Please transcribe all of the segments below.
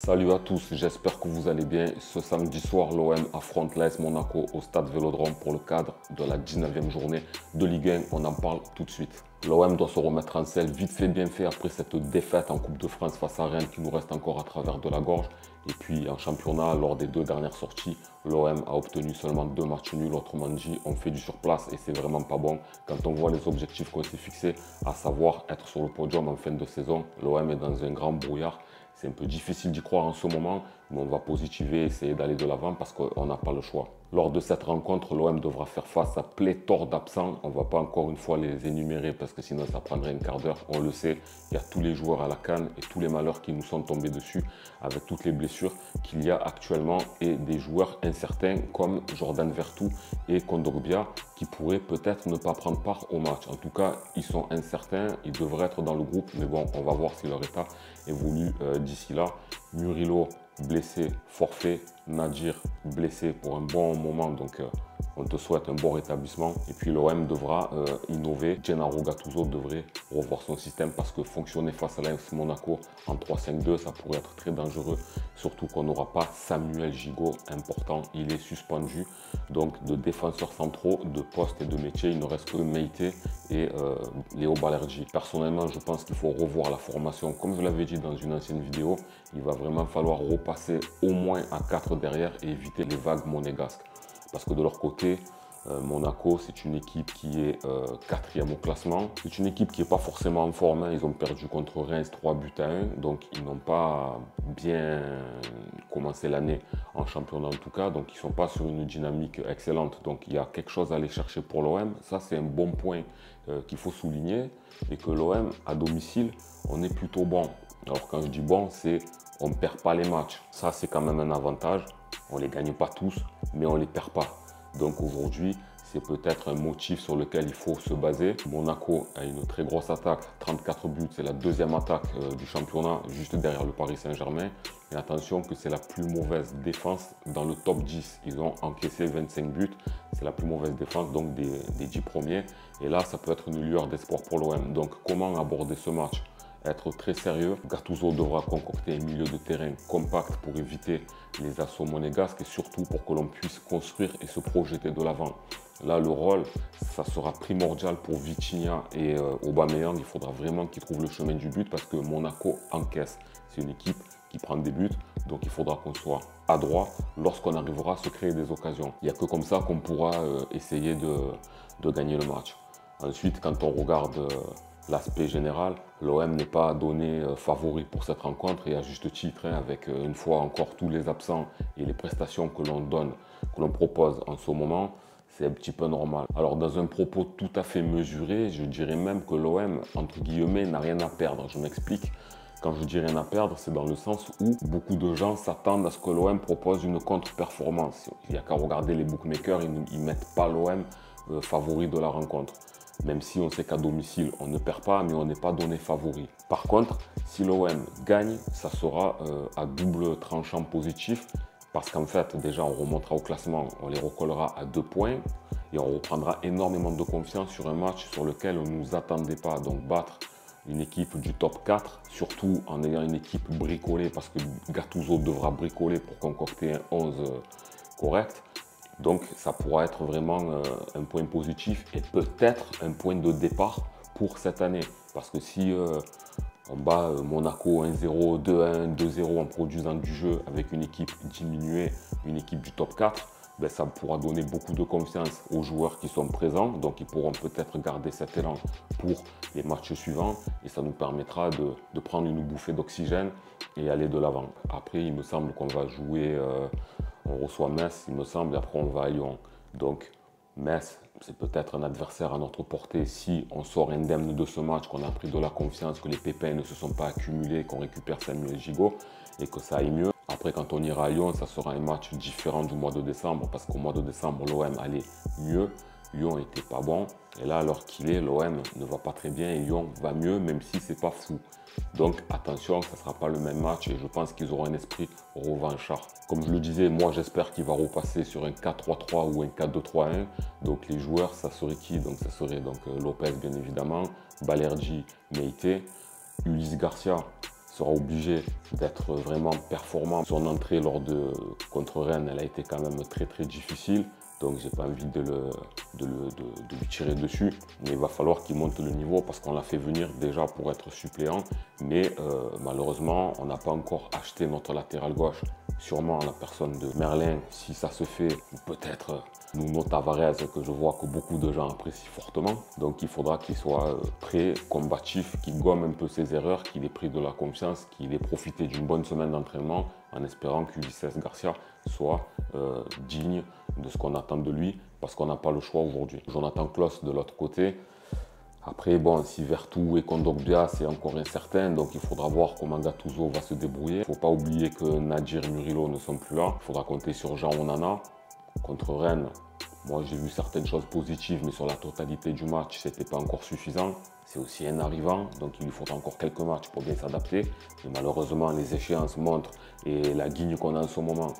Salut à tous, j'espère que vous allez bien. Ce samedi soir, l'OM affronte l'AS Monaco au stade Vélodrome pour le cadre de la 19e journée de Ligue 1. On en parle tout de suite. L'OM doit se remettre en selle vite fait bien fait après cette défaite en Coupe de France face à Rennes qui nous reste encore à travers de la gorge. Et puis en championnat, lors des deux dernières sorties, l'OM a obtenu seulement 2 matchs nuls. Autrement dit, on fait du surplace et c'est vraiment pas bon. Quand on voit les objectifs qu'on s'est fixés, à savoir être sur le podium en fin de saison, l'OM est dans un grand brouillard. C'est un peu difficile d'y croire en ce moment, mais on va positiver et essayer d'aller de l'avant parce qu'on n'a pas le choix. Lors de cette rencontre, l'OM devra faire face à pléthore d'absents. On ne va pas encore une fois les énumérer parce que sinon ça prendrait un quart d'heure. On le sait, il y a tous les joueurs à la canne et tous les malheurs qui nous sont tombés dessus avec toutes les blessures qu'il y a actuellement et des joueurs incertains comme Jordan Vertou et Kondogbia qui pourraient peut-être ne pas prendre part au match. En tout cas, ils sont incertains, ils devraient être dans le groupe, mais bon, on va voir si leur état évolue d'ici là. Murillo blessé, forfait. Nadir blessé pour un bon moment, donc on te souhaite un bon rétablissement. Et puis l'OM devra innover. Gennaro Gattuso devrait revoir son système parce que fonctionner face à l'AS Monaco en 3-5-2, ça pourrait être très dangereux. Surtout qu'on n'aura pas Samuel Gigot, important, il est suspendu. Donc de défenseurs centraux, de postes et de métiers, il ne reste que Meïté et Léo Balerdi. Personnellement, je pense qu'il faut revoir la formation. Comme je l'avais dit dans une ancienne vidéo, il va vraiment falloir repasser au moins à 4 derrière et éviter les vagues monégasques. Parce que de leur côté, Monaco, c'est une équipe qui est 4e au classement. C'est une équipe qui n'est pas forcément en forme. Hein. Ils ont perdu contre Reims 3-1. Donc, ils n'ont pas bien commencé l'année en championnat en tout cas. Donc, ils ne sont pas sur une dynamique excellente. Donc, il y a quelque chose à aller chercher pour l'OM. Ça, c'est un bon point qu'il faut souligner. Et que l'OM, à domicile, on est plutôt bon. Alors, quand je dis bon, c'est on ne perd pas les matchs. Ça, c'est quand même un avantage. On ne les gagne pas tous, mais on ne les perd pas. Donc aujourd'hui, c'est peut-être un motif sur lequel il faut se baser. Monaco a une très grosse attaque, 34 buts, c'est la deuxième attaque du championnat, juste derrière le Paris Saint-Germain. Et attention que c'est la plus mauvaise défense dans le top 10. Ils ont encaissé 25 buts, c'est la plus mauvaise défense donc des 10 premiers. Et là, ça peut être une lueur d'espoir pour l'OM. Donc comment aborder ce match ? Être très sérieux. Gattuso devra concocter un milieu de terrain compact pour éviter les assauts monégasques et surtout pour que l'on puisse construire et se projeter de l'avant. Là, le rôle, ça sera primordial pour Vitinha et Aubameyang. Il faudra vraiment qu'ils trouvent le chemin du but parce que Monaco encaisse. C'est une équipe qui prend des buts, donc il faudra qu'on soit adroit lorsqu'on arrivera à se créer des occasions. Il n'y a que comme ça qu'on pourra essayer de gagner le match. Ensuite, quand on regarde l'aspect général, l'OM n'est pas donné favori pour cette rencontre et à juste titre, hein, avec une fois encore tous les absents et les prestations que l'on donne, que l'on propose en ce moment, c'est un petit peu normal. Alors dans un propos tout à fait mesuré, je dirais même que l'OM, entre guillemets, n'a rien à perdre. Je m'explique. Quand je dis rien à perdre, c'est dans le sens où beaucoup de gens s'attendent à ce que l'OM propose une contre-performance. Il n'y a qu'à regarder les bookmakers, ils ne mettent pas l'OM favori de la rencontre. Même si on sait qu'à domicile, on ne perd pas, mais on n'est pas donné favori. Par contre, si l'OM gagne, ça sera à double tranchant positif. Parce qu'en fait, déjà, on remontera au classement, on les recollera à 2 points. Et on reprendra énormément de confiance sur un match sur lequel on ne nous attendait pas. Donc battre une équipe du top 4, surtout en ayant une équipe bricolée, parce que Gattuso devra bricoler pour concocter un 11 correct. Donc ça pourra être vraiment un point positif et peut-être un point de départ pour cette année. Parce que si on bat Monaco 1-0, 2-1, 2-0 en produisant du jeu avec une équipe diminuée, une équipe du top 4, ben ça pourra donner beaucoup de confiance aux joueurs qui sont présents. Donc ils pourront peut-être garder cet élan pour les matchs suivants et ça nous permettra de prendre une bouffée d'oxygène et aller de l'avant. Après, il me semble qu'on va jouer... on reçoit Metz, il me semble, et après on va à Lyon. Donc Metz, c'est peut-être un adversaire à notre portée si on sort indemne de ce match, qu'on a pris de la confiance, que les pépins ne se sont pas accumulés, qu'on récupère Samuel Gigot et que ça aille mieux. Après, quand on ira à Lyon, ça sera un match différent du mois de décembre parce qu'au mois de décembre, l'OM allait mieux. Lyon n'était pas bon. Et là, alors qu'il est, l'OM ne va pas très bien et Lyon va mieux, même si c'est pas fou. Donc attention, ça ne sera pas le même match et je pense qu'ils auront un esprit revanchard. Comme je le disais, moi j'espère qu'il va repasser sur un 4-3-3 ou un 4-2-3-1. Donc les joueurs, ça serait qui? Donc ça serait donc Lopez bien évidemment, Balerdi, Meïté, Ulysse Garcia sera obligé d'être vraiment performant. Son entrée contre Rennes, elle a été quand même très difficile. Donc j'ai pas envie de lui tirer dessus, mais il va falloir qu'il monte le niveau parce qu'on l'a fait venir déjà pour être suppléant, mais malheureusement on n'a pas encore acheté notre latéral gauche. Sûrement la personne de Merlin, si ça se fait, ou peut-être Nuno Tavares, que je vois que beaucoup de gens apprécient fortement. Donc il faudra qu'il soit prêt, combatif, qu'il gomme un peu ses erreurs, qu'il ait pris de la confiance, qu'il ait profité d'une bonne semaine d'entraînement en espérant qu'Ulises Garcia soit digne de ce qu'on attend de lui parce qu'on n'a pas le choix aujourd'hui. Jonathan Klaus de l'autre côté. Après, bon, si Vertou et Kondogbia, c'est encore incertain, donc il faudra voir comment Gattuso va se débrouiller. Il ne faut pas oublier que Nadir et Murillo ne sont plus là. Il faudra compter sur Jean Onana. Contre Rennes, moi j'ai vu certaines choses positives, mais sur la totalité du match, ce n'était pas encore suffisant. C'est aussi un arrivant, donc il lui faudra encore quelques matchs pour bien s'adapter. Mais malheureusement, les échéances montrent, et la guigne qu'on a en ce moment,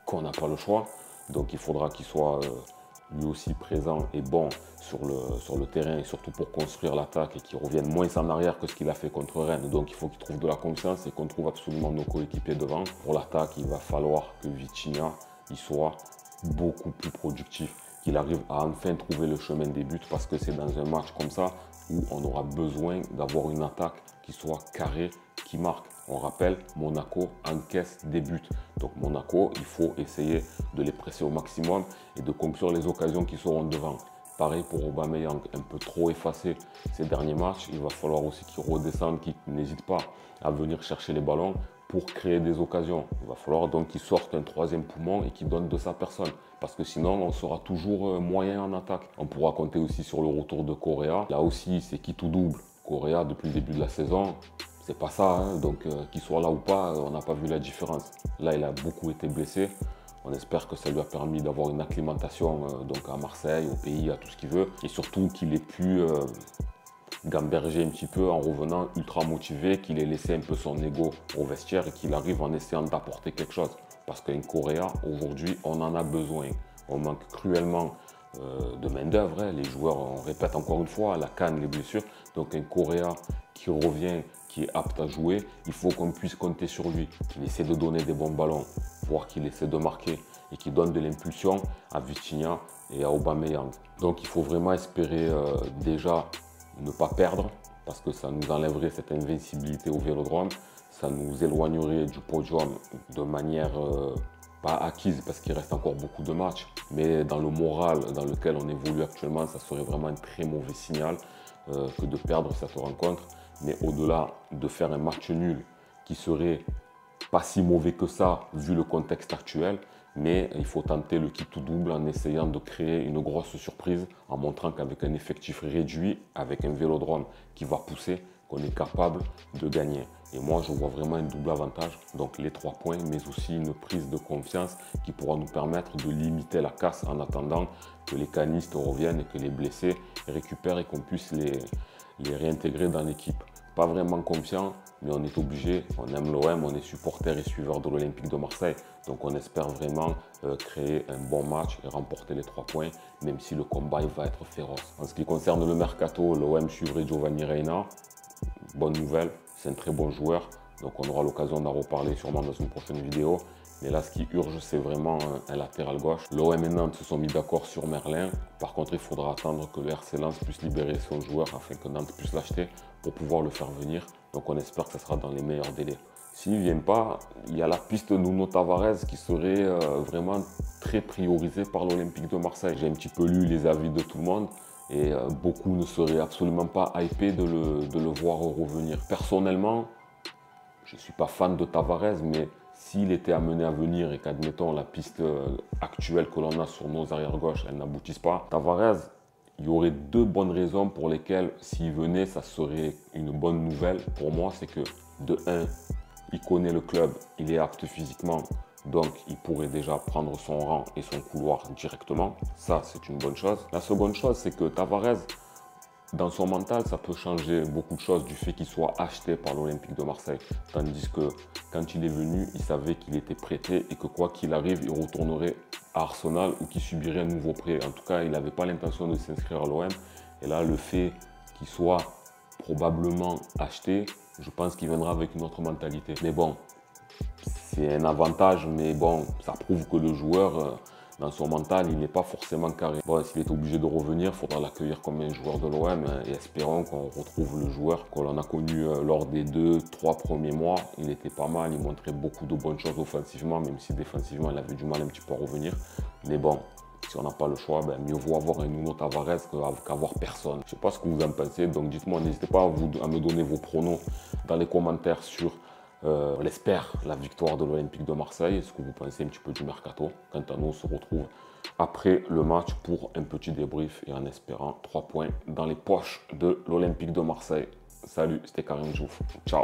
qu'on n'a pas le choix. Donc il faudra qu'il soit lui aussi présent et bon sur le terrain, et surtout pour construire l'attaque et qu'il revienne moins en arrière que ce qu'il a fait contre Rennes. Donc il faut qu'il trouve de la confiance et qu'on trouve absolument nos coéquipiers devant. Pour l'attaque, il va falloir que Vitinha il soit beaucoup plus productif, qu'il arrive à enfin trouver le chemin des buts, parce que c'est dans un match comme ça où on aura besoin d'avoir une attaque qui soit carrée, qui marque. On rappelle, Monaco encaisse des buts. Donc Monaco, il faut essayer de les presser au maximum et de conclure les occasions qui seront devant. Pareil pour Aubameyang, un peu trop effacé ces derniers matchs. Il va falloir aussi qu'il redescende, qu'il n'hésite pas à venir chercher les ballons pour créer des occasions. Il va falloir donc qu'il sorte un troisième poumon et qu'il donne de sa personne. Parce que sinon, on sera toujours moyen en attaque. On pourra compter aussi sur le retour de Correa. Là aussi, c'est qui tout double. Correa, depuis le début de la saison, c'est pas ça. Hein. Donc, qu'il soit là ou pas, on n'a pas vu la différence. Là, il a beaucoup été blessé. On espère que ça lui a permis d'avoir une acclimatation donc à Marseille, au pays, à tout ce qu'il veut. Et surtout qu'il ait pu gamberger un petit peu en revenant ultra motivé, qu'il ait laissé un peu son ego au vestiaire et qu'il arrive en essayant d'apporter quelque chose. Parce qu'un Correa, aujourd'hui, on en a besoin. On manque cruellement de main-d'œuvre. Hein. Les joueurs, on répète encore une fois, la canne, les blessures. Donc un Correa qui revient, qui est apte à jouer, il faut qu'on puisse compter sur lui, qu'il essaie de donner des bons ballons, voire qu'il essaie de marquer et qu'il donne de l'impulsion à Vitinha et à Aubameyang. Donc il faut vraiment espérer déjà ne pas perdre, parce que ça nous enlèverait cette invincibilité au Vélodrome, ça nous éloignerait du podium de manière pas acquise, parce qu'il reste encore beaucoup de matchs, mais dans le moral dans lequel on évolue actuellement, ça serait vraiment un très mauvais signal que de perdre cette rencontre. Mais au-delà de faire un match nul qui serait pas si mauvais que ça vu le contexte actuel, mais il faut tenter le qui tout double en essayant de créer une grosse surprise, en montrant qu'avec un effectif réduit, avec un Vélodrome qui va pousser, qu'on est capable de gagner. Et moi, je vois vraiment un double avantage, donc les 3 points, mais aussi une prise de confiance qui pourra nous permettre de limiter la casse en attendant que les canistes reviennent et que les blessés récupèrent et qu'on puisse les réintégrer dans l'équipe. Pas vraiment confiant, mais on est obligé, on aime l'OM, on est supporter et suiveur de l'Olympique de Marseille. Donc on espère vraiment créer un bon match et remporter les 3 points, même si le combat il va être féroce. En ce qui concerne le mercato, l'OM suivrait Giovanni Reina. Bonne nouvelle, c'est un très bon joueur. Donc on aura l'occasion d'en reparler sûrement dans une prochaine vidéo. Mais là, ce qui urge, c'est vraiment un latéral gauche. L'OM et Nantes se sont mis d'accord sur Merlin. Par contre, il faudra attendre que le RC Lens puisse libérer son joueur afin que Nantes puisse l'acheter pour pouvoir le faire venir. Donc on espère que ce sera dans les meilleurs délais. S'il ne vient pas, il y a la piste Nuno Tavares qui serait vraiment très priorisée par l'Olympique de Marseille. J'ai un petit peu lu les avis de tout le monde et beaucoup ne seraient absolument pas hypés de le voir revenir. Personnellement, je ne suis pas fan de Tavares, mais s'il était amené à venir et qu'admettons la piste actuelle que l'on a sur nos arrières-gauches, elle n'aboutisse pas, Tavares, il y aurait 2 bonnes raisons pour lesquelles s'il venait, ça serait une bonne nouvelle. Pour moi, c'est que de 1, il connaît le club, il est apte physiquement, donc il pourrait déjà prendre son rang et son couloir directement. Ça, c'est une bonne chose. La seconde chose, c'est que Tavares, dans son mental, ça peut changer beaucoup de choses du fait qu'il soit acheté par l'Olympique de Marseille. Tandis que quand il est venu, il savait qu'il était prêté et que quoi qu'il arrive, il retournerait à Arsenal ou qu'il subirait un nouveau prêt. En tout cas, il n'avait pas l'intention de s'inscrire à l'OM. Et là, le fait qu'il soit probablement acheté, Je pense qu'il viendra avec une autre mentalité. Mais bon, c'est un avantage, mais bon, ça prouve que le joueur, dans son mental, il n'est pas forcément carré. Bon, s'il est obligé de revenir, il faudra l'accueillir comme un joueur de l'OM et espérons qu'on retrouve le joueur que l'on a connu lors des 2-3 premiers mois. Il était pas mal, il montrait beaucoup de bonnes choses offensivement, même si défensivement, il avait du mal un petit peu à revenir. Mais bon, si on n'a pas le choix, ben, mieux vaut avoir un Nuno Tavares qu'avoir personne. Je ne sais pas ce que vous en pensez, donc dites-moi, n'hésitez pas à me donner vos pronos dans les commentaires sur, on l'espère, la victoire de l'Olympique de Marseille. Ce que vous pensez un petit peu du mercato. Quant à nous, on se retrouve après le match pour un petit débrief et en espérant 3 points dans les poches de l'Olympique de Marseille. Salut, c'était Karim Diouf. Ciao.